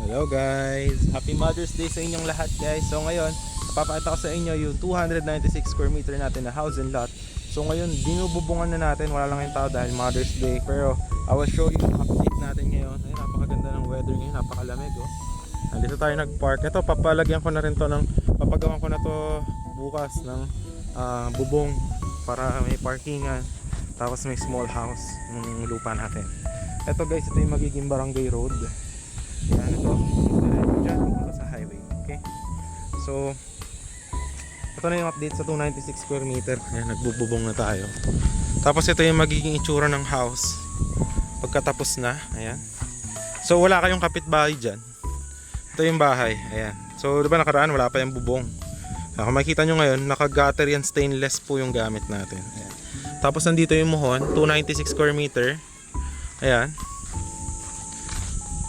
Hello guys! Happy Mother's Day sa inyong lahat guys. So ngayon, papakita ko sa inyo yung 296 square meter natin na house and lot. So ngayon, binububungan na natin. Wala lang yung tao dahil Mother's Day. Pero I will show you yung update natin ngayon. Ayun, napakaganda ng weather ngayon. Napakalamig oh. Nandito tayo nag-park. Ito, papalagyan ko na rin to ng, papagawan ko na to bukas ng bubong para may parkingan. Tapos may small house ng lupa natin. Ito guys, ito yung magiging barangay road. Yan ito. Diretso dyan, pupunta sa highway. Okay? So, ito na yung update sa 296 square meter. Ayan, nagbububong na tayo. Tapos ito yung magiging itsura ng house pagkatapos na. Ayan. So, wala kayong kapitbahay dyan. Ito yung bahay. Ayan. So, diba nakaraan, wala pa yung bubong. Kung makikita nyo ngayon, naka-gutter yan, stainless po yung gamit natin. Ayan. Tapos nandito yung muhon, 296 square meter. Ayan.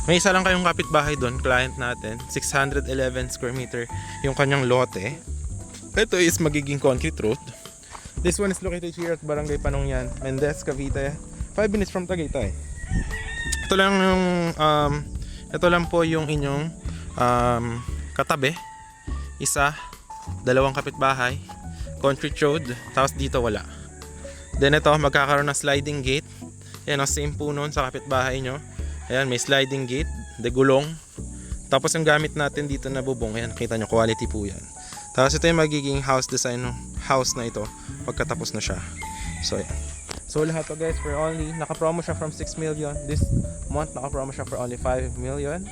May isa lang kayong kapitbahay doon, client natin, 611 square meter yung kanyang lote. Ito is magiging concrete road. This one is located here at Barangay Panongyan, Mendez, Cavite, 5 minutes from Tagaytay. Ito lang po yung inyong katabi. Isa, dalawang kapitbahay, concrete road, tapos dito wala. Then ito, magkakaroon ng sliding gate. Yan, same po nun sa kapitbahay nyo. Ayan, may sliding gate, gulong. Tapos yung gamit natin dito na bubong, ayan, kita nyo, quality po yan. Tapos ito yung magiging house design ng house na ito pagkatapos na siya. So ayan. So lahat to guys, for only, naka-promo siya from 6 million. This month, naka-promo siya for only 5 million.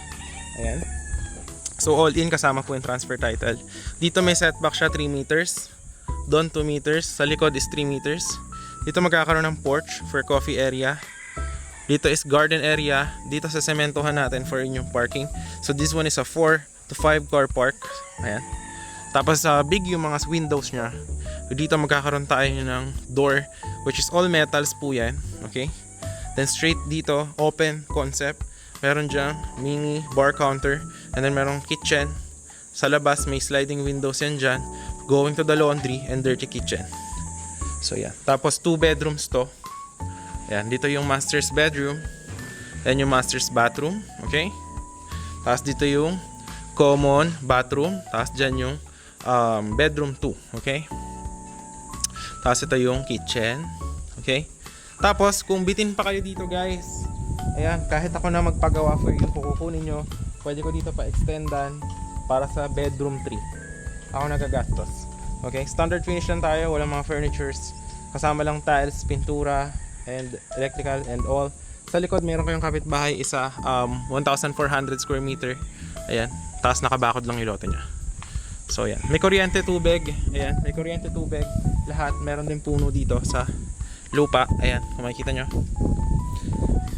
Ayan. So all in, kasama po yung transfer title. Dito may setback siya 3 meters. Doon 2 meters. Sa likod is 3 meters. Dito magkakaroon ng porch for coffee area. Dito is garden area. Dito sa sementohan natin for inyong parking. So this one is a 4 to 5 car park. Ayan. Tapos big yung mga windows nya. Dito magkakaroon tayo ng door, which is all metals po yan. Okay. Then straight dito, open concept. Meron dyan mini bar counter. And then merong kitchen. Sa labas may sliding windows yan dyan. Going to the laundry and dirty kitchen. So yan. Tapos 2 bedrooms to. Ayan, dito yung master's bedroom. Then yung master's bathroom. Okay? Tapos dito yung common bathroom. Tapos dyan yung bedroom 2. Okay? Tapos ito yung kitchen. Okay? Tapos kung bitin pa kayo dito guys, ayan, kahit ako na magpagawa for you, kukunin nyo, pwede ko dito pa extendan para sa bedroom 3. Ako nagagastos. Okay? Standard finish lang tayo. Walang mga furnitures. Kasama lang tiles, pintura, and electrical and all. Sa likod meron kayong kapitbahay isa 1,400 square meter. Ayan, taas nakabakod lang yung lote niya. So ayan, may kuryente, tubig. Ayan, may kuryente, tubig. Lahat, meron din puno dito sa lupa. Ayan, kung makikita nyo.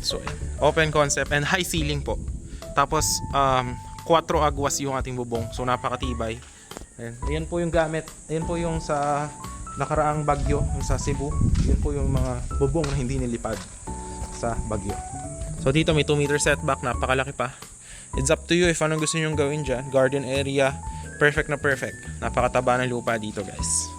So ayan, open concept and high ceiling po. Tapos 4 agwas yung ating bubong. So napakatibay. Ayan, ayan po yung gamit. Ayan po yung sa nakaraang bagyo sa Cebu. Yun po yung mga bubong na hindi nilipad sa bagyo. So dito may 2 meter setback, napakalaki pa. It's up to you if anong gusto nyo gawin dyan. Garden area, perfect na perfect. Napakataba ng lupa dito guys.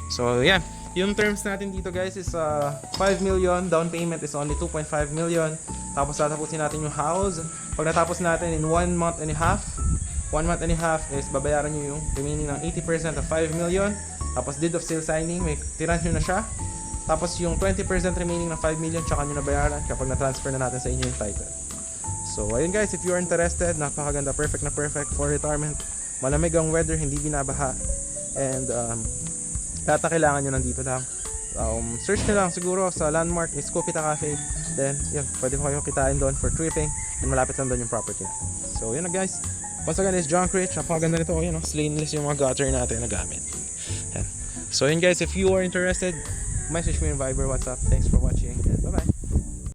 So yan, yung terms natin dito guys is 5 million. Down payment is only 2.5 million. Tapos tatapusin natin yung house. Pag natapos natin in 1 month and a half, 1 month and a half is babayaran nyo yung remaining ng 80% of 5 million. Tapos deed of sale signing, may tiran nyo na siya. Tapos yung 20% remaining na 5 million, tsaka nyo na bayaran kapag na-transfer na natin sa inyo yung title. So ayun guys, if you are interested, napakaganda, perfect na perfect for retirement. Malamig ang weather, hindi binabaha. And lahat na kailangan nyo nandito lang. Search nyo lang siguro sa landmark is Copita Cafe. Then yun, pwede ko kayo kitain doon for tripping. And malapit lang doon yung property natin. So yun na guys. Once again, is John Critch. Napakaganda nito. Yun, stainless yung mga gutter natin na gamit. Yan. So yun guys, if you are interested, message me in Viber, WhatsApp. Thanks for watching.